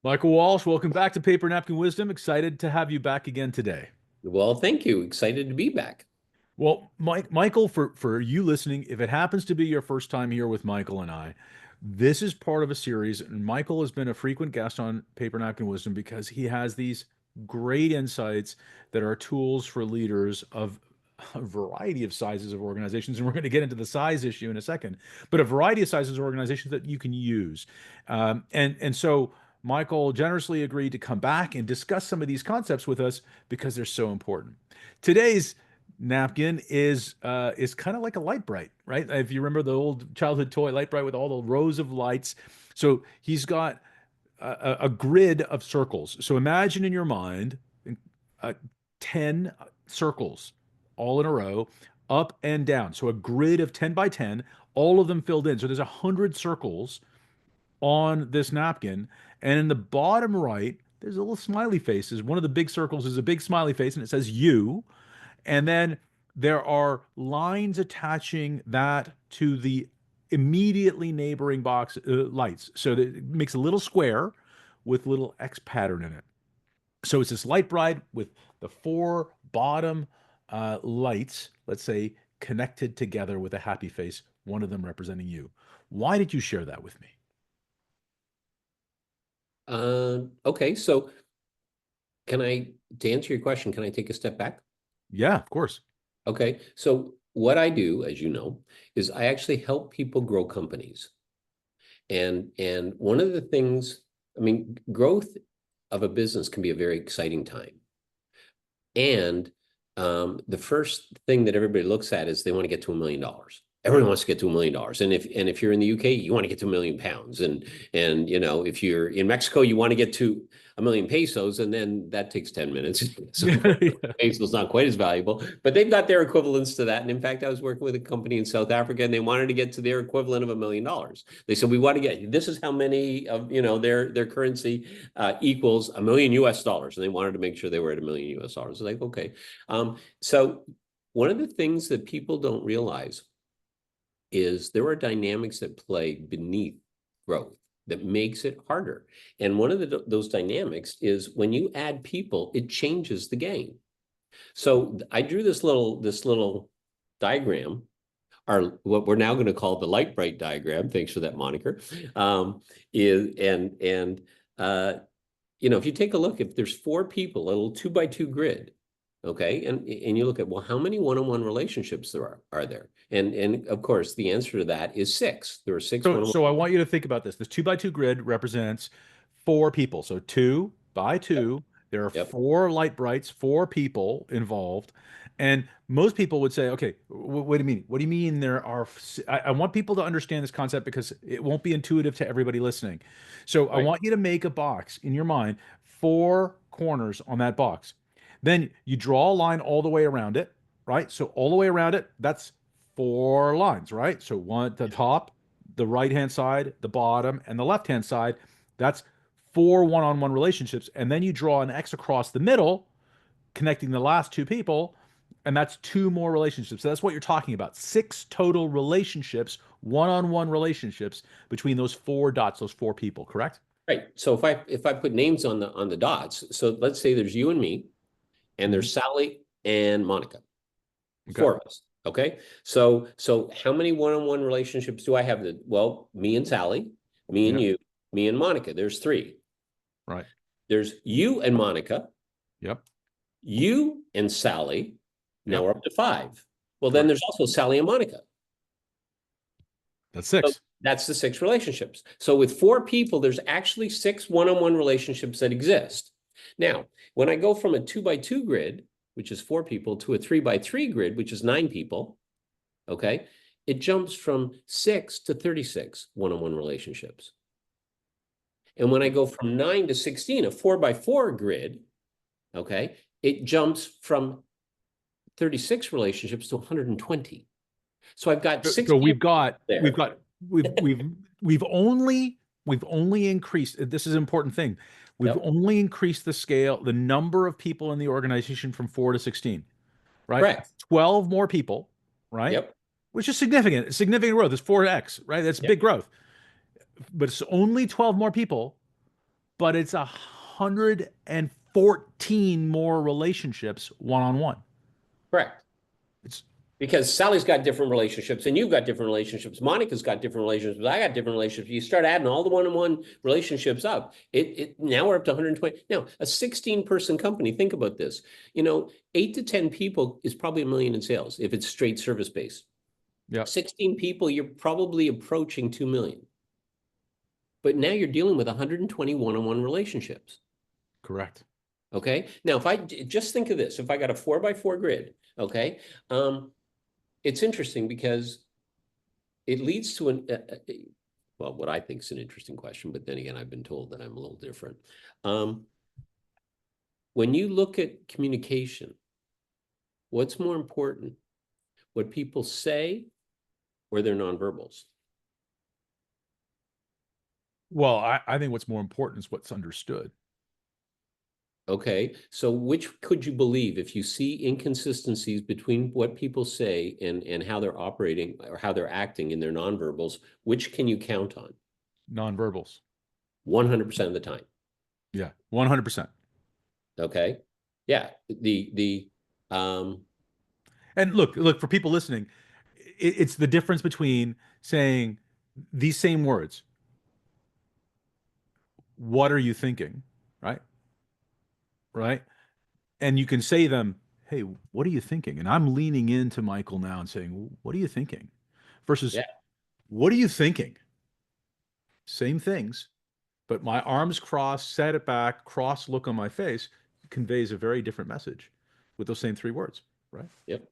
Michael Walsh, welcome back to Paper Napkin Wisdom. Excited to have you back again today. Well, thank you. Excited to be back. Well, Michael, for you listening, if it happens to be your first time here with Michael and I, this is part of a series, and Michael has been a frequent guest on Paper Napkin Wisdom because he has these great insights that are tools for leaders of a variety of sizes of organizations, and we're going to get into the size issue in a second, but a variety of sizes of organizations that you can use. And so Michael generously agreed to come back and discuss some of these concepts with us because they're so important. Today's napkin is kind of like a light bright, right? If you remember the old childhood toy light bright with all the rows of lights. So he's got a grid of circles. So imagine in your mind uh, 10 circles all in a row, up and down. So a grid of 10 by 10, all of them filled in. So there's 100 circles on this napkin. And in the bottom right, there's a little smiley faces. One of the big circles is a big smiley face and it says you. And then there are lines attaching that to the immediately neighboring box lights. So that it makes a little square with little X pattern in it. So it's this light bright with the four bottom lights, let's say, connected together with a happy face, one of them representing you. Why did you share that with me? Okay, so to answer your question, can I take a step back? Yeah, of course. Okay, so what I do, as you know, is I actually help people grow companies. And one of the things, I mean, growth of a business can be a very exciting time. And the first thing that everybody looks at is they want to get to $1 million. Everyone wants to get to $1 million. And if you're in the UK, you want to get to £1 million. And if you're in Mexico, you want to get to 1 million pesos, and then that takes 10 minutes. So Yeah. pesos not quite as valuable, but they've got their equivalents to that. And in fact, I was working with a company in South Africa, and they wanted to get to their equivalent of $1 million. They said, we want to get, this is how many of their currency equals $1 million US, and they wanted to make sure they were at $1 million US. Like, okay. So one of the things that people don't realize is there are dynamics that play beneath growth that makes it harder. And one of those dynamics is when you add people, it changes the game. So I drew this little diagram, or what we're now going to call the light bright diagram. Thanks for that moniker. Is and if you take a look, if there's four people, a little 2 by 2 grid, okay, and you look at, well, how many one-on-one relationships are there? And of course, the answer to that is six. There are six So, one-on-one. so I want you to think about this. This 2 by 2 grid represents four people. So two by Yep, two, there are yep, four light brights, four people involved. And most people would say, okay, what do you mean? What do you mean there are? I want people to understand this concept because it won't be intuitive to everybody listening. So I right, want you to make a box in your mind, four corners on that box. Then you draw a line all the way around it, right? So all the way around it, that's four lines, right? So one at the top, the right hand side, the bottom, and the left hand side. That's four one-on-one relationships. And then you draw an X across the middle, connecting the last two people, and that's two more relationships. So that's what you're talking about. Six total relationships, one-on-one relationships between those four dots, those four people, correct? right. So if I put names on the dots, so let's say there's you and me, and Mhm. there's Sally and Monica, Okay. four of us. Okay. So how many one-on-one relationships do I have? Well, me and Sally, me and Yep. you, me and Monica. There's three. Right. There's you and Monica, Yep. you and Sally. Now Yep. we're up to five. Well, then Correct. there's also Sally and Monica. That's So six. that's the six relationships. So with four people, there's actually six one-on-one relationships that exist. Now, when I go from a 2 by 2 grid, which is four people, to a 3 by 3 grid, which is nine people, okay, it jumps from 6 to 36 one-on-one relationships. And when I go from 9 to 16, a 4 by 4 grid, okay, it jumps from 36 relationships to 120. So I've got So 60 we've got we've there. got we've we've we've only increased. This is an important thing. We've Yep. only increased the scale, the number of people in the organization from 4 to 16, right? Correct. That's 12 more people, right? Yep. Which is significant. Significant growth. It's 4x, right? That's Yep. big growth. But it's only 12 more people but it's 114 more relationships one on one. Correct. It's Because Sally's got different relationships and you've got different relationships. Monica's got different relationships. I got different relationships. You start adding all the one-on-one relationships up. It now we're up to 120. Now, a 16-person company, think about this. 8 to 10 people is probably $1 million in sales if it's straight service based. yeah, 16 people, you're probably approaching 2 million. But now you're dealing with 120 one-on-one relationships. correct. Okay. Now, if I just think of this, if I got a 4x4 grid, okay, it's interesting because it leads to well, what I think is an interesting question, but then again, I've been told that I'm a little different. When you look at communication, what's more important, what people say or their nonverbals? Well, I think what's more important is what's understood. Okay, so which could you believe if you see inconsistencies between what people say and how they're operating or how they're acting in their nonverbals, which can you count on? Nonverbals. 100% of the time. Yeah, 100%. Okay. Yeah. Um, And look for people listening, it's the difference between saying these same words. What are you thinking? Right? Right? And you can say them, hey, what are you thinking? And I'm leaning into Michael now and saying, what are you thinking? Versus, yeah. what are you thinking? Same things, but my arms crossed, set it back, cross look on my face conveys a very different message with those same three words, right? Yep.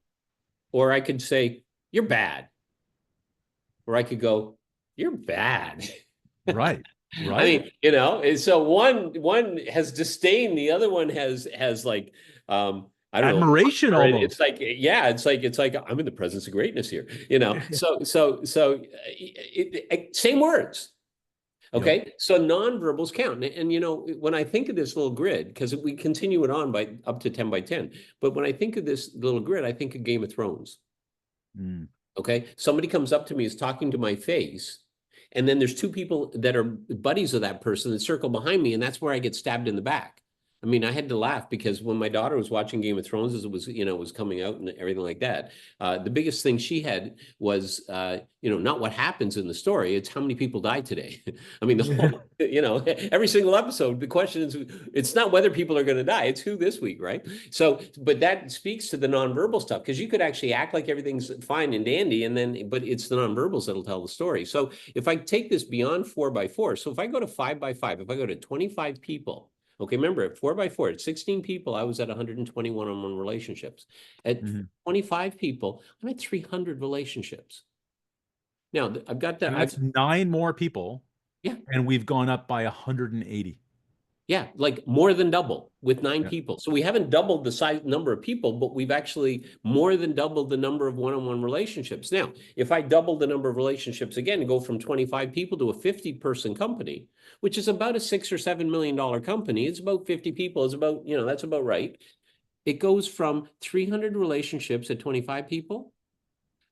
Or I could say, you're bad. Or I could go, you're bad. Right. I Right. mean, and so one has disdain, the other one has like I don't know, Admiration or it's almost. like, yeah, it's like I'm in the presence of greatness here, same words. Yep. Okay, so nonverbals count, and when I think of this little grid, because we continue it on by up to 10 by 10, but when I think of this little grid, I think of Game of Thrones. Mm. Okay, somebody comes up to me, is talking to my face, and then there's two people that are buddies of that person that circle behind me, and that's where I get stabbed in the back. I mean, I had to laugh because when my daughter was watching Game of Thrones as it was coming out and everything like that, the biggest thing she had was, not what happens in the story, it's how many people died today. I mean, the Yeah. whole, every single episode, the question is, it's not whether people are going to die, it's who this week, right? So, but that speaks to the nonverbal stuff because you could actually act like everything's fine and dandy, but it's the nonverbals that'll tell the story. So, if I take this beyond 4x4, so if I go to 5x5, if I go to 25 people. Okay, remember at 4x4, at 16 people, I was at 120 one-on-one relationships. At Mhm. 25 people, I'm at 300 relationships. Now, I've got And that. that's nine more people, Yeah, and we've gone up by 180. yeah, like more than double with 9 Yeah. people. So we haven't doubled the size number of people, but we've actually more than doubled the number of one-on-one relationships. Now, if I double the number of relationships again and go from 25 people to a 50-person company, which is about a $6 or $7 million company, it's about 50 people, it's about, that's about right. It goes from 300 relationships at 25 people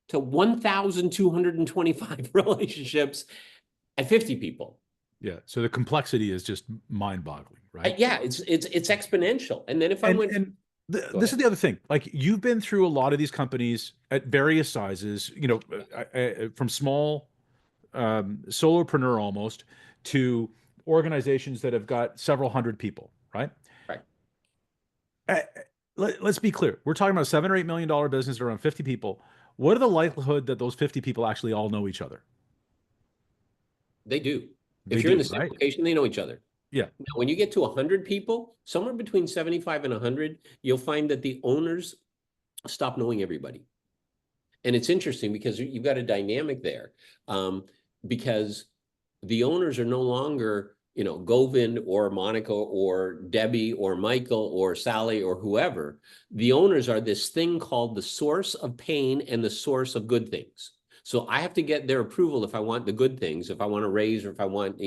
to 1,225 relationships at 50 people. Yeah. So the complexity is just mind-boggling, right? Yeah, it's exponential. And then if I went, And go this is ahead. the other thing. Like you've been through a lot of these companies at various sizes, from small solopreneur almost to organizations that have got several hundred people, right? Right. Uh, let's be clear. We're talking about a $7 or $8 million business around 50 people. What are the likelihood that those 50 people actually all know each other? They do. They If you're in do, the same right? location, they know each other. Yeah. Now, when you get to 100 people, somewhere between 75 and 100, you'll find that the owners stop knowing everybody. And it's interesting because you've got a dynamic there, because the owners are no longer, Govind or Monica or Debbie or Michael or Sally or whoever. The owners are this thing called the source of pain and the source of good things. So I have to get their approval if I want the good things, if I want to raise, or if I want,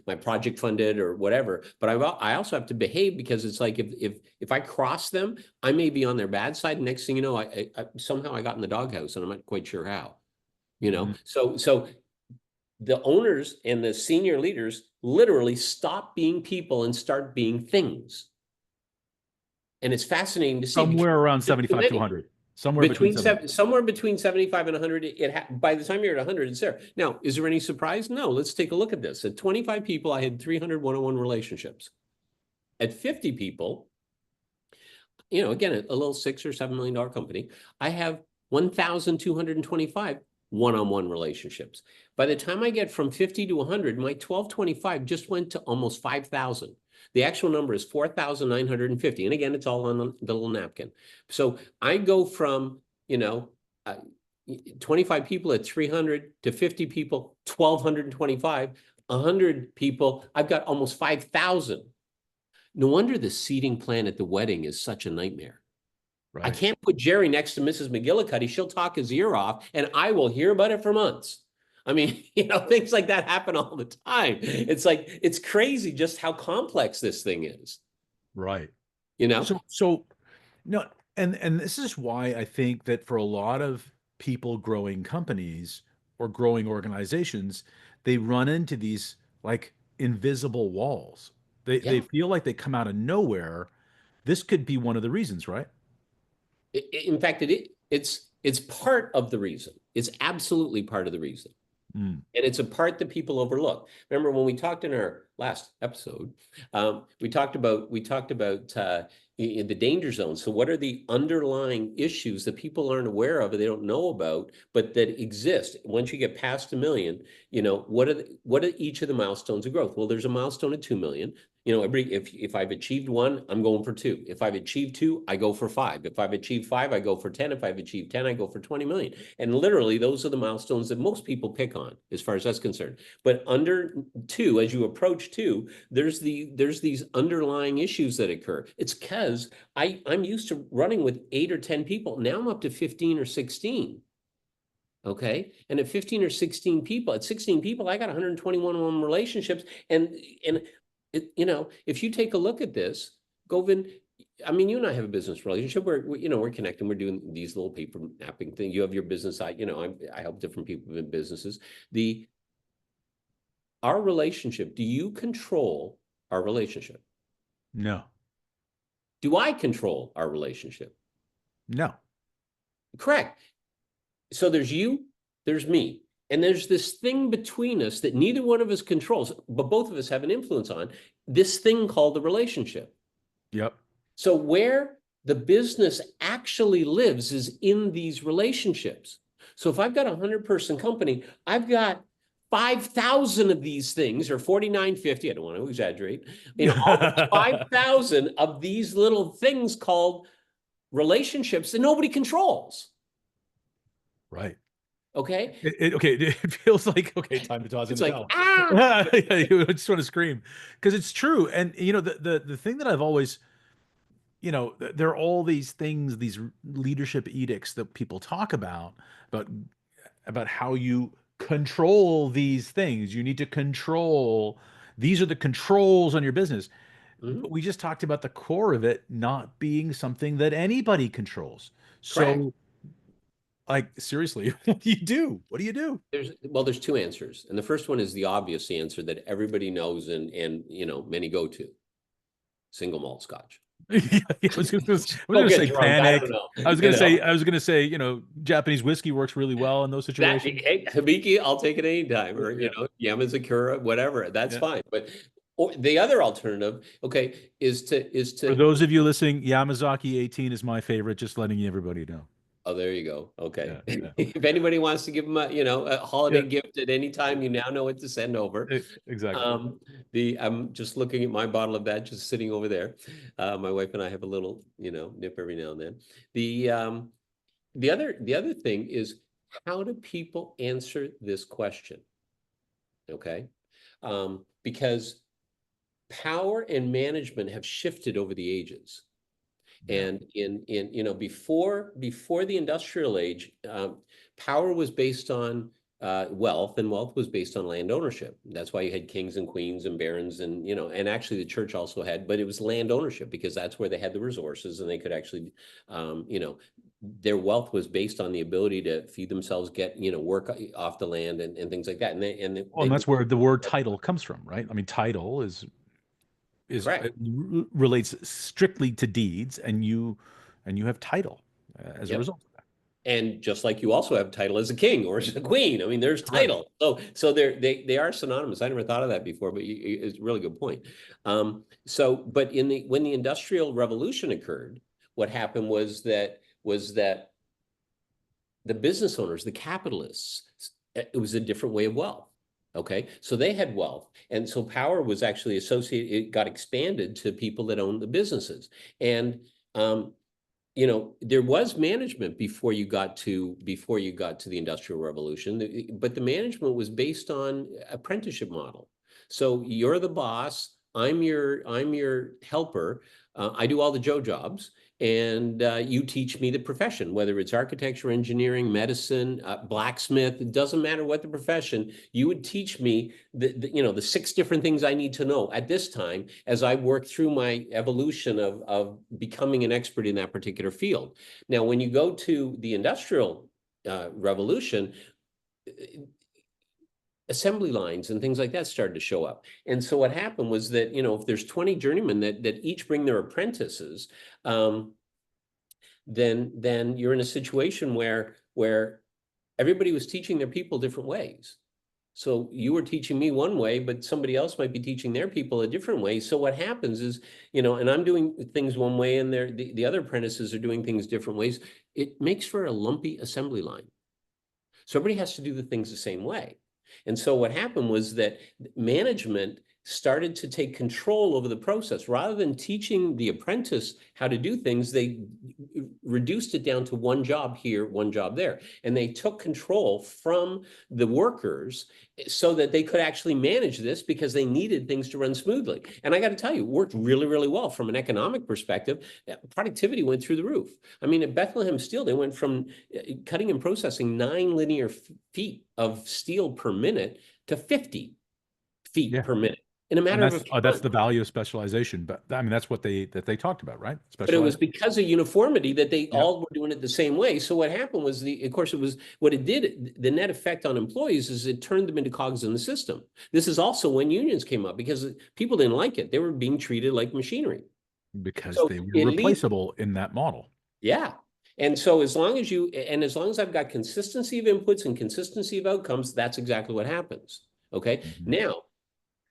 my project funded or whatever. But I also have to behave because it's like if I cross them, I may be on their bad side. Next thing you know, I somehow I got in the doghouse and I'm not quite sure how. Mhm. So the owners and the senior leaders literally stop being people and start being things. And it's fascinating to see because Somewhere around there's too 75 to many. 100. Somewhere between 7. Somewhere between 75 and 100, by the time you're at 100, it's there. Now, is there any surprise? No. Let's take a look at this. At 25 people, I had 300 one-on-one relationships. At 50 people, again, a little $6 or $7 million company, I have 1,225 one-on-one relationships. By the time I get from 50 to 100, my 1225 just went to almost 5,000. The actual number is 4,950. And again, it's all on the little napkin. So I go from, 25 people at 300 to 50 people, 1,225, 100 people, I've got almost 5,000. No wonder the seating plan at the wedding is such a nightmare. I Right. can't put Jerry next to Mrs. McGillicuddy. She'll talk his ear off, and I will hear about it for months. I mean, things like that happen all the time. It's like, it's crazy just how complex this thing is, Right. you know? So no, and this is why I think that for a lot of people growing companies or growing organizations, they run into these like invisible walls. They Yeah. feel like they come out of nowhere. This could be one of the reasons, right? In fact, it's part of the reason. It's absolutely part of the reason. Mm. And it's a part that people overlook. Remember when we talked in our last episode, we talked about in the danger zone. So what are the underlying issues that people aren't aware of or they don't know about, but that exist? Once you get past 1 million, what are each of the milestones of growth? Well, there's a milestone at 2 million. If I've achieved one, I'm going for two. If I've achieved two, I go for five. If I've achieved five, I go for 10. If I've achieved 10, I go for 20 million. And literally, those are the milestones that most people pick on, as far as that's concerned. But under two, as you approach two, there's these underlying issues that occur. It's because I'm used to running with 8 or 10 people. Now I'm up to 15 or 16. Okay. And at 15 or 16 people, at 16 people, I got 121 relationships. And if you take a look at this, Govind, I mean, you and I have a business relationship where we're connecting. We're doing these little paper napping thing. You have your business. I help different people in businesses. Our relationship. Do you control our relationship? No. Do I control our relationship? No. Correct. So there's you, there's me. And there's this thing between us that neither one of us controls, but both of us have an influence on, this thing called the relationship. Yep. So where the business actually lives is in these relationships. So if I've got a 100-person company, I've got 5,000 of these things, or 4,950, I don't want to exaggerate, almost 5,000 of these little things called relationships that nobody controls. Right. Okay. Okay, it feels like time to toss in It's the like, towel. ah, Yeah, you just want to scream because it's true. And the thing that I've always, there are all these things, these leadership edicts that people talk about about how you control these things. You need to control. These are the controls on your business. But mhm, we just talked about the core of it not being something that anybody controls. correct. So, like, seriously, what do you do? What do you do? There's two answers. And the first one is the obvious answer that everybody knows and many go to: single malt scotch. Yeah, I was Go gonna get say drunk. I don't panic. know. I was You gonna know, say, Japanese whiskey works really well in those situations. hey, Hibiki, I'll take it anytime, or Yeah, Yamazakura, whatever. That's yeah. fine. But or the other alternative, okay, is For to those of you listening, Yamazaki 18 is my favorite. Just letting everybody know. oh, there you go. Okay. Yeah, yeah, If anybody wants to give them a holiday yeah. gift at any time, you now know what to send over. Exactly. I'm just looking at my bottle of that just sitting over there. My wife and I have a little, nip every now and then. The the other thing is, how do people answer this question? Okay. Because power and management have shifted over the ages. Yeah, And before the industrial age, power was based on wealth, and wealth was based on land ownership. That's why you had kings and queens and barons, and actually the church also had, but it was land ownership because that's where they had the resources and they could actually, their wealth was based on the ability to feed themselves, get, work off the land and things like that. Well, and that's where the word title comes from, right? I mean, title is correct. relates strictly to deeds, and you have title as a Yep. result of that. And just like you also have title as a king or as a queen. I mean, there's Correct. title. So they are synonymous. I never thought of that before, but it's a really good point. But when the Industrial Revolution occurred, what happened was that the business owners, the capitalists, it was a different way of wealth. Okay, so they had wealth, and so power was actually associated. It got expanded to people that owned the businesses, and um, there was management before you got to the Industrial Revolution, but the management was based on apprenticeship model. So you're the boss, I'm your helper. I do all the Joe jobs, and you teach me the profession, whether it's architecture, engineering, medicine, blacksmith. It doesn't matter what the profession. You would teach me the six different things I need to know at this time as I work through my evolution of becoming an expert in that particular field. Now, when you go to the Industrial Revolution, assembly lines and things like that started to show up. And so what happened was that, if there's 20 journeymen that each bring their apprentices, um, then you're in a situation where everybody was teaching their people different ways. So you were teaching me one way, but somebody else might be teaching their people a different way. So what happens is, and I'm doing things one way, and the other apprentices are doing things different ways. It makes for a lumpy assembly line. So everybody has to do the things the same way. And so what happened was that management started to take control over the process. Rather than teaching the apprentice how to do things, they reduced it down to one job here, one job there. And they took control from the workers so that they could actually manage this because they needed things to run smoothly. And I got to tell you, it worked really, really well from an economic perspective. Productivity went through the roof. I mean, at Bethlehem Steel, they went from cutting and processing 9 linear feet of steel per minute to 50 feet Yeah. per minute in a And matter of a few that's months. the value of specialization. But I mean, that's what they talked about, right? But it was Specialized. because of uniformity that they Yeah. all were doing it the same way. So what happened was of course, it was what it did. The net effect on employees is it turned them into cogs in the system. This is also when unions came up because people didn't like it. They were being treated like machinery. Because So they were it leads, replaceable in that model. yeah. And so as long as I've got consistency of inputs and consistency of outcomes, that's exactly what happens. Okay. Mhm. Now,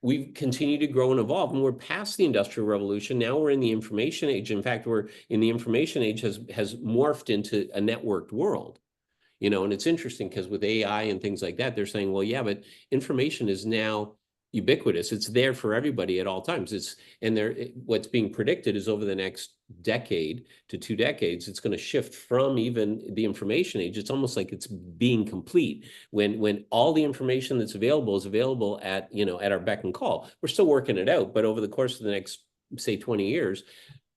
we've continued to grow and evolve, and we're past the Industrial Revolution. Now we're in the information age. In fact, we're in the information age has morphed into a networked world. And it's interesting because with AI and things like that, they're saying, well, yeah, but information is now ubiquitous. It's there for everybody at all times. What's being predicted is over the next decade to 2 decades, it's going to shift from even the information age. It's almost like it's being complete when all the information that's available is available at our beck and call. We're still working it out, but over the course of the next, say, 20 years,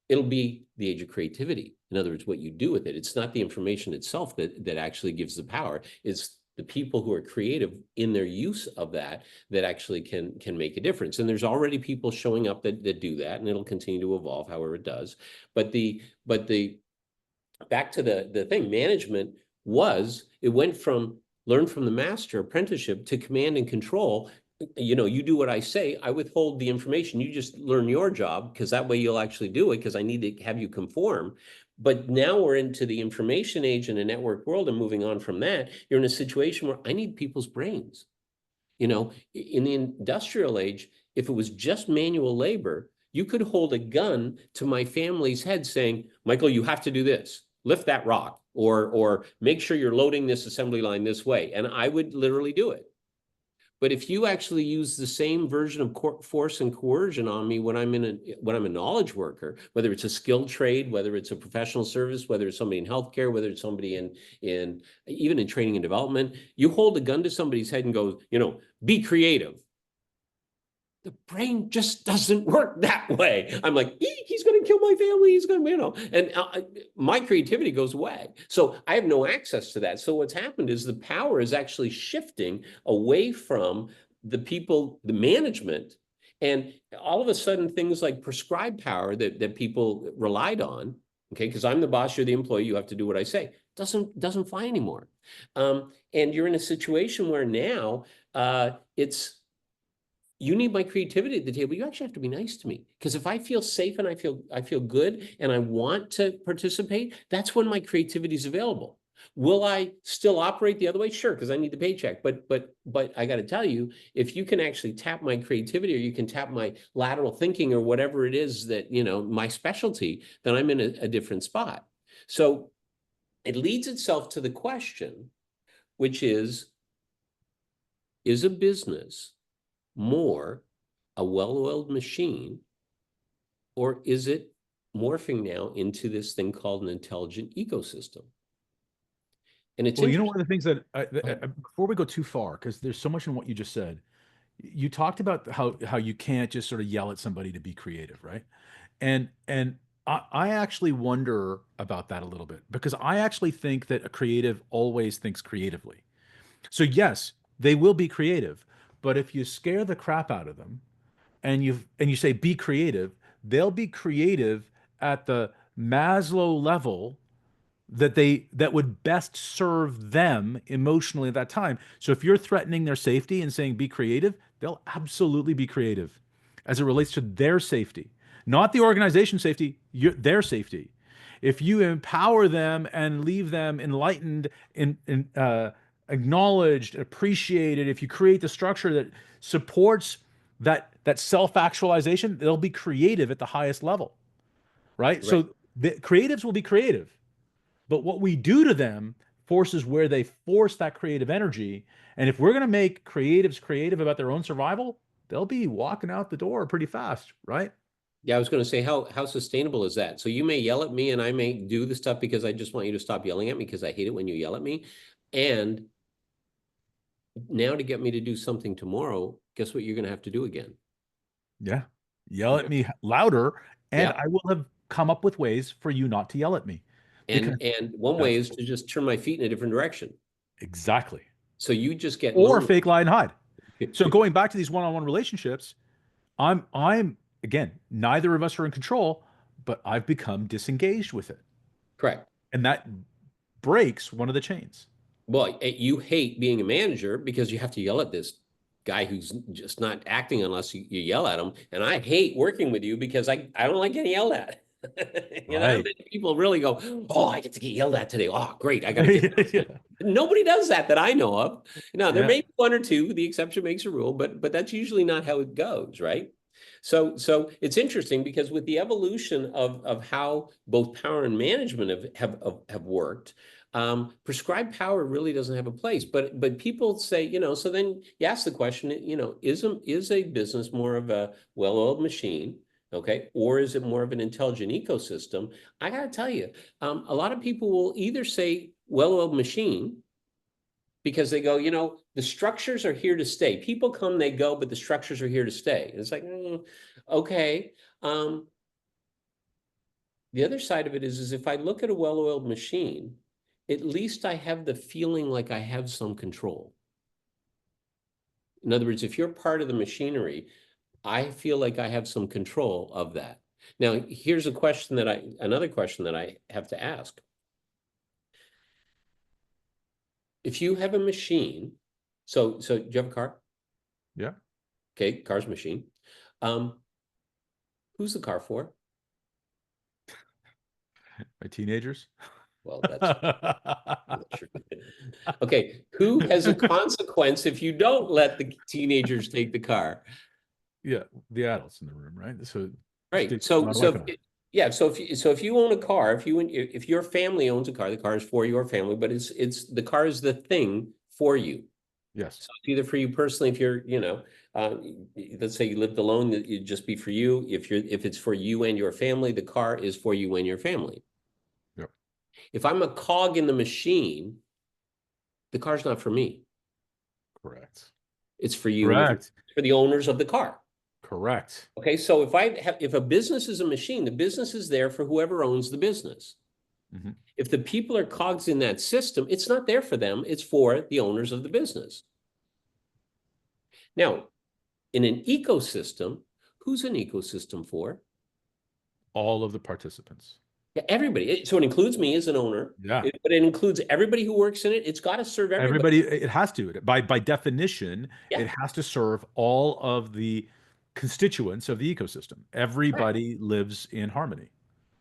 it'll be the age of creativity. In other words, what you do with it. It's not the information itself that actually gives the power. It's the people who are creative in their use of that actually can make a difference. And there's already people showing up that do that, and it'll continue to evolve however it does. But the back to the thing, management it went from learn from the master apprenticeship to command and control. You do what I say, I withhold the information. You just learn your job because that way you'll actually do it because I need to have you conform. But now we're into the information age and a network world, and moving on from that, you're in a situation where I need people's brains. In the industrial age, if it was just manual labor, you could hold a gun to my family's head saying, Michael, you have to do this, lift that rock, or make sure you're loading this assembly line this way. And I would literally do it. But if you actually use the same version of force and coercion on me when I'm a knowledge worker, whether it's a skilled trade, whether it's a professional service, whether it's somebody in healthcare, whether it's somebody in even in training and development, you hold a gun to somebody's head and go, be creative. The brain just doesn't work that way. I'm like, he's going to kill my family. He's going to, and my creativity goes away. So I have no access to that. So what's happened is the power is actually shifting away from the people, the management. And all of a sudden, things like prescribed power that people relied on, Okay, because I'm the boss, you're the employee, you have to do what I say. Doesn't fly anymore. And you're in a situation where now it's you need my creativity at the table. You actually have to be nice to me. Because if I feel safe and I feel good and I want to participate, that's when my creativity is available. Will I still operate the other way? Sure, because I need the paycheck. But I got to tell you, if you can actually tap my creativity, or you can tap my lateral thinking, or whatever it is that, my specialty, then I'm in a different spot. So it leads itself to the question, which is a business more a well-oiled machine, or is it morphing now into this thing called an intelligent ecosystem? And it's Well, you know, one interesting. of the things that before we go too far, because there's so much in what you just said, you talked about how you can't just sort of yell at somebody to be creative, right? And I actually wonder about that a little bit, because I actually think that a creative always thinks creatively. So yes, they will be creative, but if you scare the crap out of them and you say be creative, they'll be creative at the Maslow level that would best serve them emotionally at that time. So if you're threatening their safety and saying be creative, they'll absolutely be creative as it relates to their safety, not the organization safety, their safety. If you empower them and leave them enlightened, acknowledged, appreciated, if you create the structure that supports that self-actualization, they'll be creative at the highest level, right? Right. So the creatives will be creative, but what we do to them forces where they force that creative energy. And if we're going to make creatives creative about their own survival, they'll be walking out the door pretty fast, right? Yeah, I was going to say, how sustainable is that? So you may yell at me, and I may do the stuff because I just want you to stop yelling at me, because I hate it when you yell at me. And now, to get me to do something tomorrow, guess what you're going to have to do again? Yeah. Yell You at have- me louder, and Yeah. I will have come up with ways for you not to yell at me. Because And one way that's is to just turn my feet in a different direction. exactly. So you just get Or lonely. fake lie and hide. So going back to these one-on-one relationships, I'm again, neither of us are in control, but I've become disengaged with it. Correct. And that breaks one of the chains. Well, you hate being a manager because you have to yell at this guy who's just not acting unless you yell at him. And I hate working with you because I don't like getting yelled at. Right. Many people really go, "Oh, I get to get yelled at today. Oh, great. I got to get this Yeah. in." Nobody does that I know of. There Yeah. may be one or two, the exception makes a rule, but that's usually not how it goes, right? So it's interesting, because with the evolution of how both power and management have worked, prescribed power really doesn't have a place. But people say, so then you ask the question, is a business more of a well-oiled machine? Okay, or is it more of an intelligent ecosystem? I got to tell you, a lot of people will either say well-oiled machine, because they go, the structures are here to stay. People come, they go, but the structures are here to stay. And it's like, okay. The other side of it is if I look at a well-oiled machine, at least I have the feeling like I have some control. In other words, if you're part of the machinery, I feel like I have some control of that. Now, here's another question that I have to ask. If you have a machine, so do you have a car? Yeah. Okay, car's machine. Um, who's the car for? My teenagers. Well, that's true. Okay, who has a consequence if you don't let the teenagers take the car? Yeah, the adults in the room, right? So Right. my wife and I. Yeah. So if you own a car, if your family owns a car, the car is for your family, but it's the car is the thing for you. Yes. So it's either for you personally, if you're, uh, let's say you lived alone, that it'd just be for you. If it's for you and your family, the car is for you and your family. Yep. If I'm a cog in the machine, the car's not for me. Correct. It's for you and Correct. for the owners of the car. Correct. Okay, so if a business is a machine, the business is there for whoever owns the business. Hmm. If the people are cogs in that system, it's not there for them, it's for the owners of the business. Now, in an ecosystem, who's an ecosystem for? All of the participants. Yeah, everybody. So it includes me as an owner, Yeah. but it includes everybody who works in it. It's got to serve everybody. Everybody, it has to. By definition, Yeah, it has to serve all of the constituents of the ecosystem. right. Everybody lives in harmony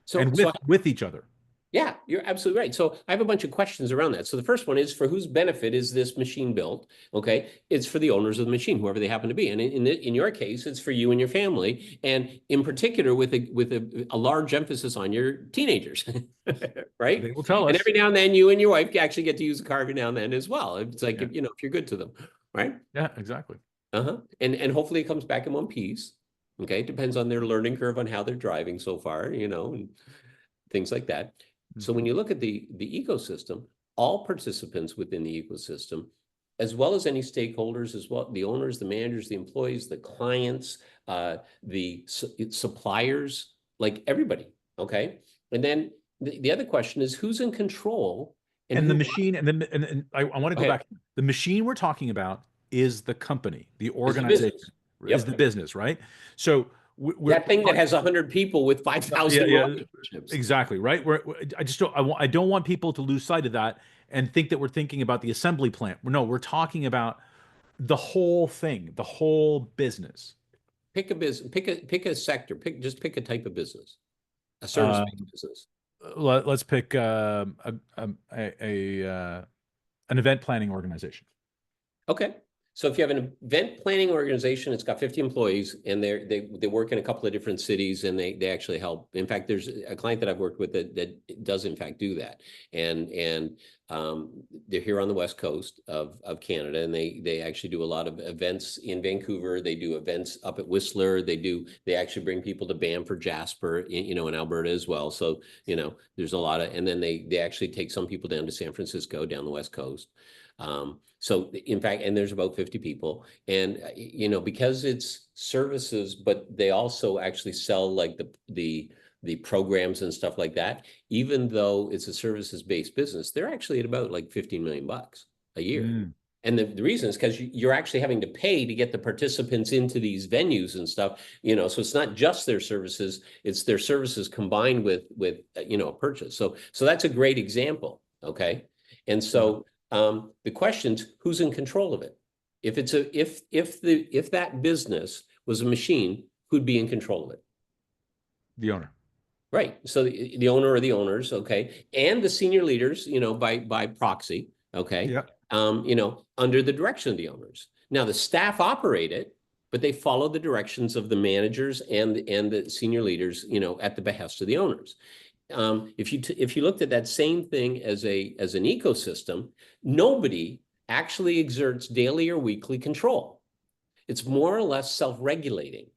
So, and so with each other. yeah, you're absolutely right. So I have a bunch of questions around that. So the first one is for whose benefit is this machine built? Okay, it's for the owners of the machine, whoever they happen to be. And in your case, it's for you and your family, and in particular with a large emphasis on your teenagers, They right? will tell And us. every now and then, you and your wife actually get to use a car every now and then as well. It's like Yeah. if you're good to them, right? Yeah, exactly. Uh-huh. And hopefully it comes back in one piece. Okay, depends on their learning curve on how they're driving so far, and things like that. So when Mhm. you look at the ecosystem, all participants within the ecosystem, as well as any stakeholders, as well the owners, the managers, the employees, the clients, the suppliers, like everybody. Okay, and then the other question is who's in control and And the who. machine, and I want to Go go ahead. back. The machine we're talking about is the company, the Is the organization, business. is the Yep. business, right? So That we're thing that talking. has 100 people with Yeah, 5,000 yeah, relationships. exactly, right. I just don't. I don't want people to lose sight of that and think that we're thinking about the assembly plant. No, we're talking about the whole thing, the whole business. Pick a business, pick a sector, pick a type of business, a service-based Um, business. let's pick an event planning organization. Okay. So if you have an event planning organization, it's got 50 employees and they work in a couple of different cities and they actually help. In fact, there's a client that I've worked with that does in fact do that. And they're here on the West Coast of Canada and they actually do a lot of events in Vancouver. They do events up at Whistler. They actually bring people to Banff or Jasper, in Alberta as well. So, there's a lot of, and then they actually take some people down to San Francisco, down the West Coast. So in fact, and there's about 50 people. And because it's services, but they also actually sell like the programs and stuff like that, even though it's a services-based business, they're actually at about like 15 million bucks a year. Mm, And the reason is because you're actually having to pay to get the participants into these venues and stuff, so it's not just their services, it's their services combined with a purchase. So that's a great example. Okay. And yeah, so the question's who's in control of it? If that business was a machine, who'd be in control of it? the owner. Right. So the owner or the owners, okay, and the senior leaders, by proxy, okay, Yeah. under the direction of the owners. Now the staff operate it, but they follow the directions of the managers and the senior leaders, at the behest of the owners. If you looked at that same thing as an ecosystem, nobody actually exerts daily or weekly control. It's more or less self-regulating.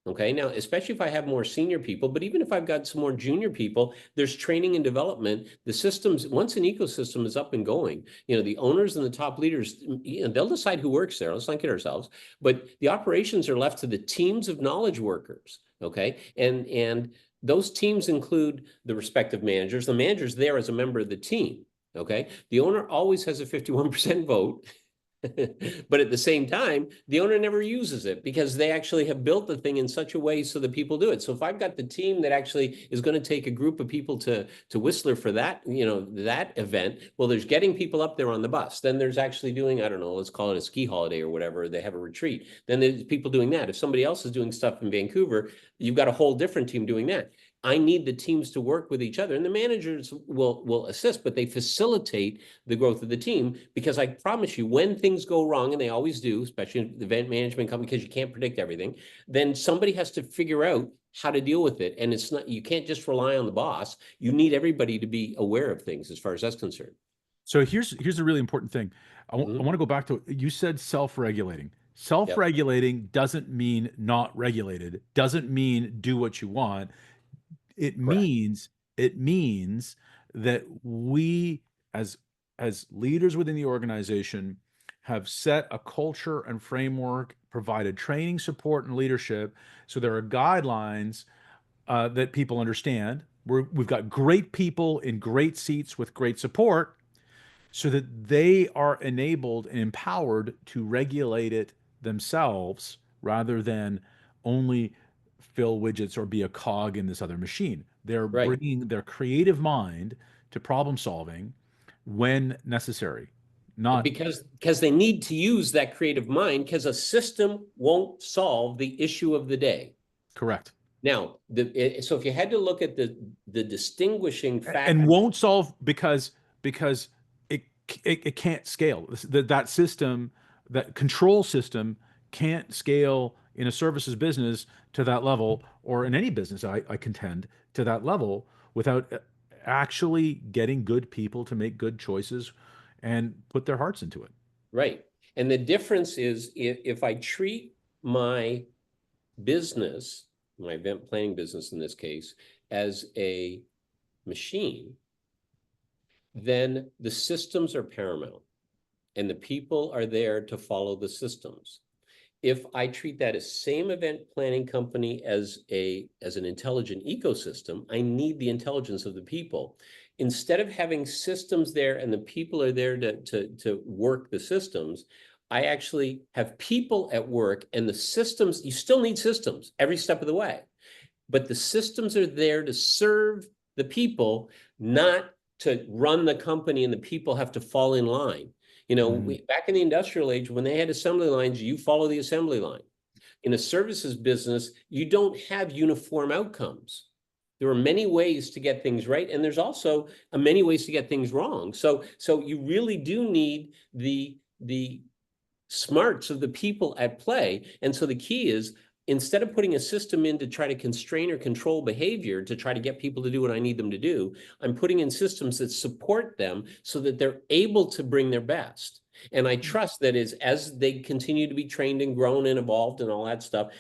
Okay, now, especially if I have more senior people, but even if I've got some more junior people, there's training and development. The systems, once an ecosystem is up and going, the owners and the top leaders, they'll decide who works there. Let's not kid ourselves. But the operations are left to the teams of knowledge workers. Okay, and those teams include the respective managers. The manager's there as a member of the team. Okay, the owner always has a 51% vote. But at the same time, the owner never uses it because they actually have built the thing in such a way so that people do it. So if I've got the team that actually is going to take a group of people to Whistler for that, that event, well, there's getting people up there on the bus. Then there's actually doing, I don't know, let's call it a ski holiday or whatever. They have a retreat. Then there's people doing that. If somebody else is doing stuff in Vancouver, you've got a whole different team doing that. I need the teams to work with each other, and the managers will assist, but they facilitate the growth of the team because I promise you, when things go wrong, and they always do, especially in the event management company, because you can't predict everything, then somebody has to figure out how to deal with it. And it's not, you can't just rely on the boss. You need everybody to be aware of things as far as that's concerned. So here's a really important thing. I Mhm. want to go back to you said self-regulating. Yep. Self-regulating doesn't mean not regulated. Doesn't mean do what you want. It Correct. means it means that we as leaders within the organization have set a culture and framework, provided training, support, and leadership. So there are guidelines that people understand. We've got great people in great seats with great support so that they are enabled and empowered to regulate it themselves rather than only fill widgets or be a cog in this other machine. They're Right. bringing their creative mind to problem solving when necessary. Not Because they need to use that creative mind because a system won't solve the issue of the day. correct. Now, so if you had to look at the distinguishing And factor, won't solve because it it can't scale. That system, that control system can't scale in a services business to that level, or in any business, I contend, to that level without actually getting good people to make good choices and put their hearts into it. right? And the difference is if I treat my business, my event planning business in this case, as a machine, then the systems are paramount and the people are there to follow the systems. If I treat that as same event planning company as an intelligent ecosystem, I need the intelligence of the people. Instead of having systems there and the people are there to work the systems, I actually have people at work and the systems, you still need systems every step of the way, but the systems are there to serve the people, not to run the company, and the people have to fall in line. Mhm. Back in the industrial age, when they had assembly lines, you follow the assembly line. In a services business, you don't have uniform outcomes. There are many ways to get things right, and there's also many ways to get things wrong. So you really do need the smarts of the people at play. And so the key is, instead of putting a system in to try to constrain or control behavior to try to get people to do what I need them to do, I'm putting in systems that support them so that they're able to bring their best. And I trust that as they continue to be trained and grown and evolved and all that stuff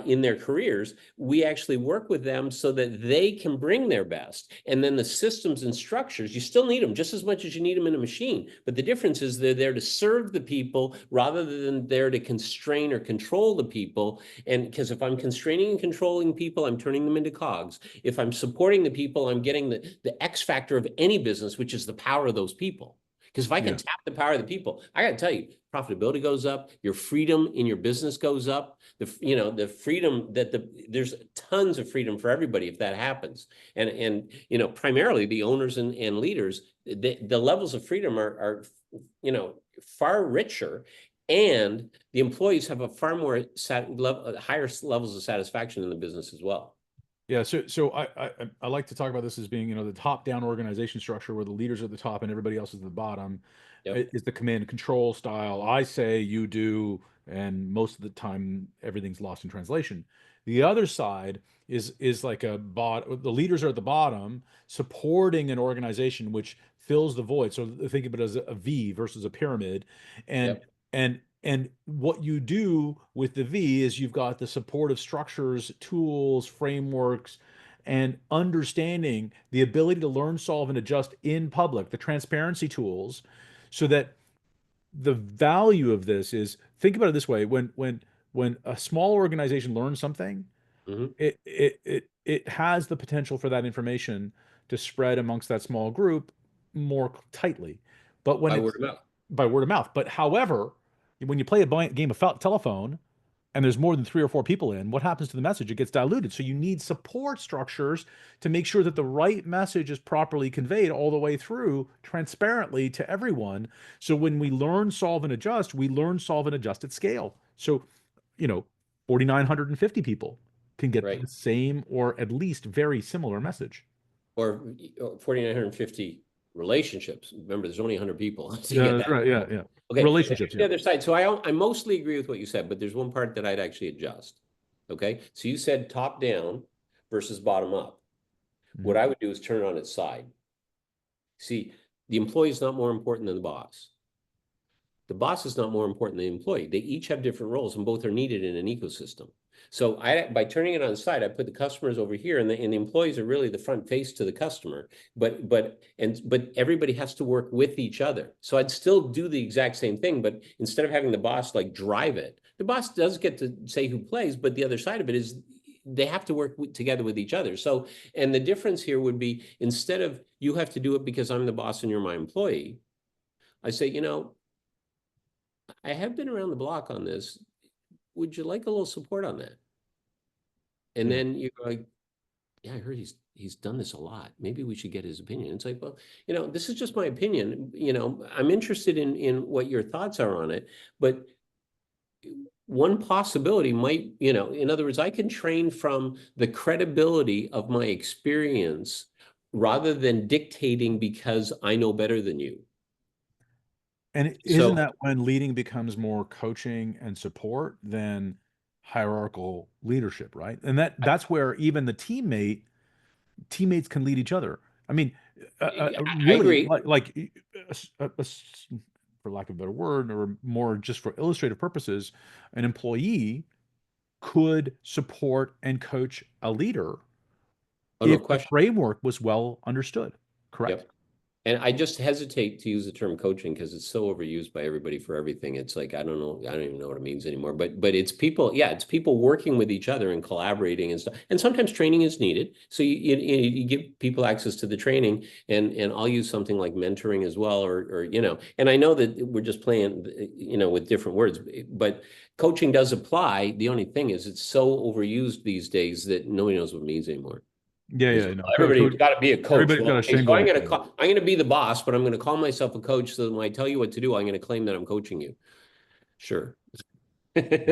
in their careers, we actually work with them so that they can bring their best. And then the systems and structures, you still need them just as much as you need them in a machine. But the difference is they're there to serve the people rather than there to constrain or control the people. And because if I'm constraining and controlling people, I'm turning them into cogs. If I'm supporting the people, I'm getting the X factor of any business, which is the power of those people. Because if I can Yeah. tap the power of the people, I got to tell you, profitability goes up, your freedom in your business goes up. The freedom there's tons of freedom for everybody if that happens. And primarily the owners and leaders, the levels of freedom are far richer, and the employees have a far more higher levels of satisfaction in the business as well. Yeah, so I like to talk about this as being, the top-down organization structure where the leaders are at the top and everybody else is at the bottom, Yep. is the command and control style. I say, you do, and most of the time everything's lost in translation. The other side is like the leaders are at the bottom supporting an organization which fills the void. So think of it as a V versus a pyramid, and Yep. and what you do with the V is you've got the supportive structures, tools, frameworks, and understanding the ability to learn, solve, and adjust in public, the transparency tools, so that the value of this is, think about it this way: when a small organization learns something, Hmm. it has the potential for that information to spread amongst that small group more tightly. But when By it's word of mouth. by word of mouth. But however, when you play a game of telephone and there's more than three or four people in, what happens to the message? It gets diluted. So you need support structures to make sure that the right message is properly conveyed all the way through transparently to everyone. So when we learn, solve, and adjust, we learn, solve, and adjust at scale. So, you know, 4,950 people can get Right. the same or at least very similar message. Or 4,950 relationships. Remember, there's only 100 people to Yeah, get that's that. right. Yeah, yeah. Okay, and Relationships. here's the Yeah. other side. So I mostly agree with what you said, but there's one part that I'd actually adjust. Okay, so you said top down versus bottom up. What Mhm. I would do is turn it on its side. See, the employee is not more important than the boss. The boss is not more important than the employee. They each have different roles and both are needed in an ecosystem. So by turning it on the side, I put the customers over here, and the employees are really the front face to the customer. But everybody has to work with each other. So I'd still do the exact same thing, but instead of having the boss like drive it, the boss does get to say who plays, but the other side of it is they have to work together with each other. So, and the difference here would be, instead of you have to do it because I'm the boss and you're my employee, I say, I have been around the block on this. Would you like a little support on that? And Yeah. then you're like, yeah, I heard he's done this a lot. Maybe we should get his opinion. It's like, well, this is just my opinion. I'm interested in what your thoughts are on it, but one possibility might, in other words, I can train from the credibility of my experience rather than dictating because I know better than you. And isn't So that when leading becomes more coaching and support than hierarchical leadership, right? And that's where even the teammates can lead each other. I mean, yeah, I really, agree. for lack of a better word, or more just for illustrative purposes, an employee could support and coach a leader Oh, no if the question. framework was well understood. Correct? Yep. And I just hesitate to use the term coaching because it's so overused by everybody for everything. It's like, I don't know, I don't even know what it means anymore. But it's people, yeah, it's people working with each other and collaborating and stuff. And sometimes training is needed. So you give people access to the training, and I'll use something like mentoring as well, or and I know that we're just playing, with different words, but coaching does apply. The only thing is it's so overused these days that nobody knows what it means anymore. Yeah, It's, yeah, no. everybody's got to be a coach. Everybody's got Well, a okay, so shingle on it. I'm gonna be the boss, but I'm gonna call myself a coach. So that when I tell you what to do, I'm gonna claim that I'm coaching you. Sure.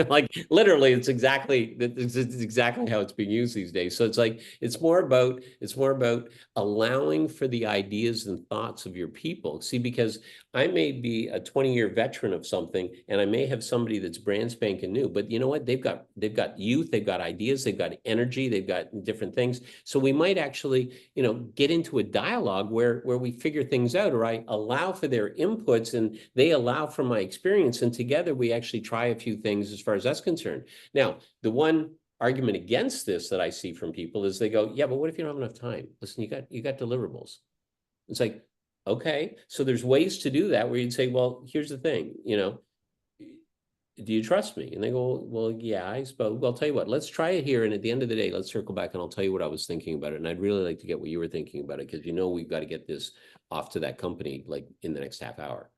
Like literally, it's exactly how it's being used these days. So it's like it's more about allowing for the ideas and thoughts of your people. See, because I may be a 20-year veteran of something, and I may have somebody that's brand spanking new, but you know what? They've got youth, they've got ideas, they've got energy, they've got different things. So we might actually, get into a dialogue where we figure things out, or I allow for their inputs and they allow for my experience, and together we actually try a few things as far as that's concerned. Now, the one argument against this that I see from people is they go, yeah, but what if you don't have enough time? Listen, you got deliverables. It's like, okay, so there's ways to do that where you'd say, well, here's the thing, do you trust me? And they go, well, yeah, I suppose. Well, I'll tell you what, let's try it here. And at the end of the day, let's circle back and I'll tell you what I was thinking about it. And I'd really like to get what you were thinking about it, because we've got to get this off to that company like in the next half hour.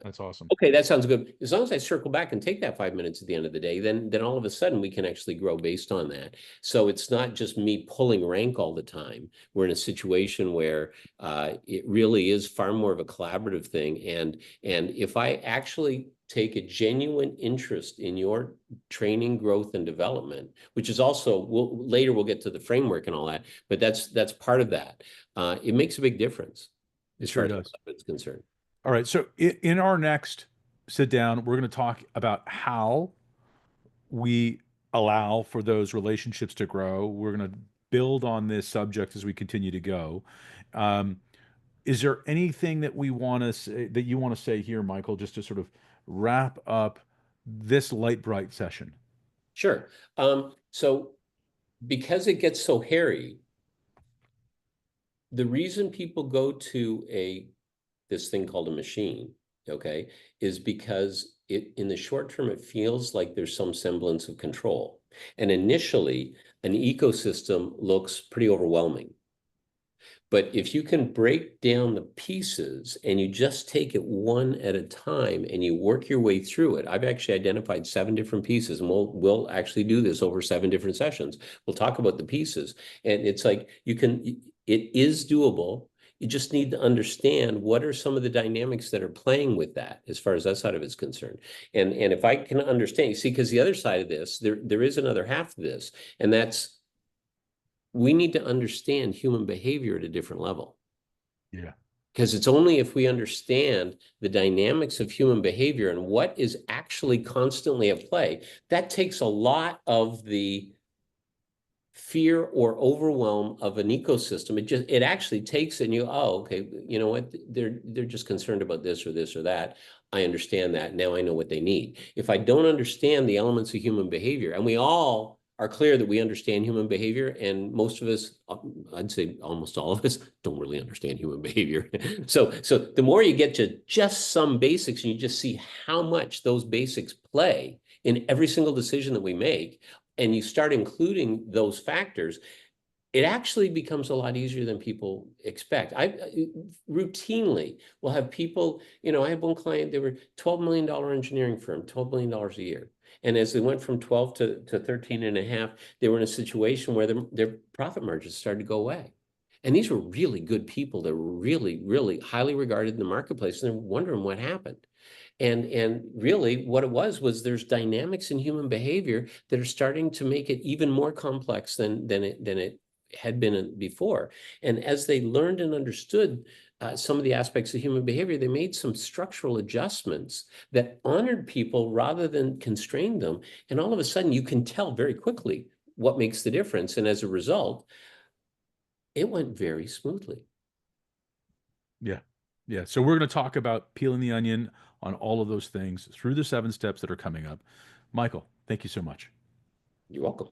That's awesome. Okay, that sounds good. As long as I circle back and take that 5 minutes at the end of the day, then all of a sudden we can actually grow based on that. So it's not just me pulling rank all the time. We're in a situation where it really is far more of a collaborative thing. And if I actually take a genuine interest in your training, growth, and development, which is also later we'll get to the framework and all that, but that's part of that. It makes a big difference It as far sure as does. it's concerned. All right. So in our next sit down, we're going to talk about how we allow for those relationships to grow. We're going to build on this subject as we continue to go. Um, is there anything that we want to say that you want to say here, Michael, just to sort of wrap up this light bright session? Sure. So because it gets so hairy, the reason people go to this thing called a machine, okay, is because in the short term it feels like there's some semblance of control. And initially, an ecosystem looks pretty overwhelming. But if you can break down the pieces and you just take it one at a time and you work your way through it, I've actually identified 7 different pieces, and we'll actually do this over 7 different sessions. We'll talk about the pieces, and it's like it is doable. You just need to understand what are some of the dynamics that are playing with that, as far as that side of it's concerned. And if I can understand, you see, because the other side of this, there is another half of this, and that's we need to understand human behavior at a different level. Yeah. Because it's only if we understand the dynamics of human behavior and what is actually constantly at play, that takes a lot of the fear or overwhelm of an ecosystem. It actually takes it, and okay, you know what? They're just concerned about this or this or that. I understand that. Now I know what they need. If I don't understand the elements of human behavior, and we all are clear that we understand human behavior, and most of us, I'd say almost all of us, don't really understand human behavior. So the more you get to just some basics and you just see how much those basics play in every single decision that we make, and you start including those factors, it actually becomes a lot easier than people expect. I routinely will have people, I have one client, they were $12 million engineering firm, $12 million a year. And as they went from 12 to 13 and a half, they were in a situation where their profit margins started to go away. And these were really good people that were really, really highly regarded in the marketplace. And they're wondering what happened. And really what it was there's dynamics in human behavior that are starting to make it even more complex than it had been before. And as they learned and understood some of the aspects of human behavior, they made some structural adjustments that honored people rather than constrained them. And all of a sudden, you can tell very quickly what makes the difference. And as a result, it went very smoothly. Yeah. Yeah. So we're going to talk about peeling the onion on all of those things through the 7 steps that are coming up. Michael, thank you so much. You're welcome.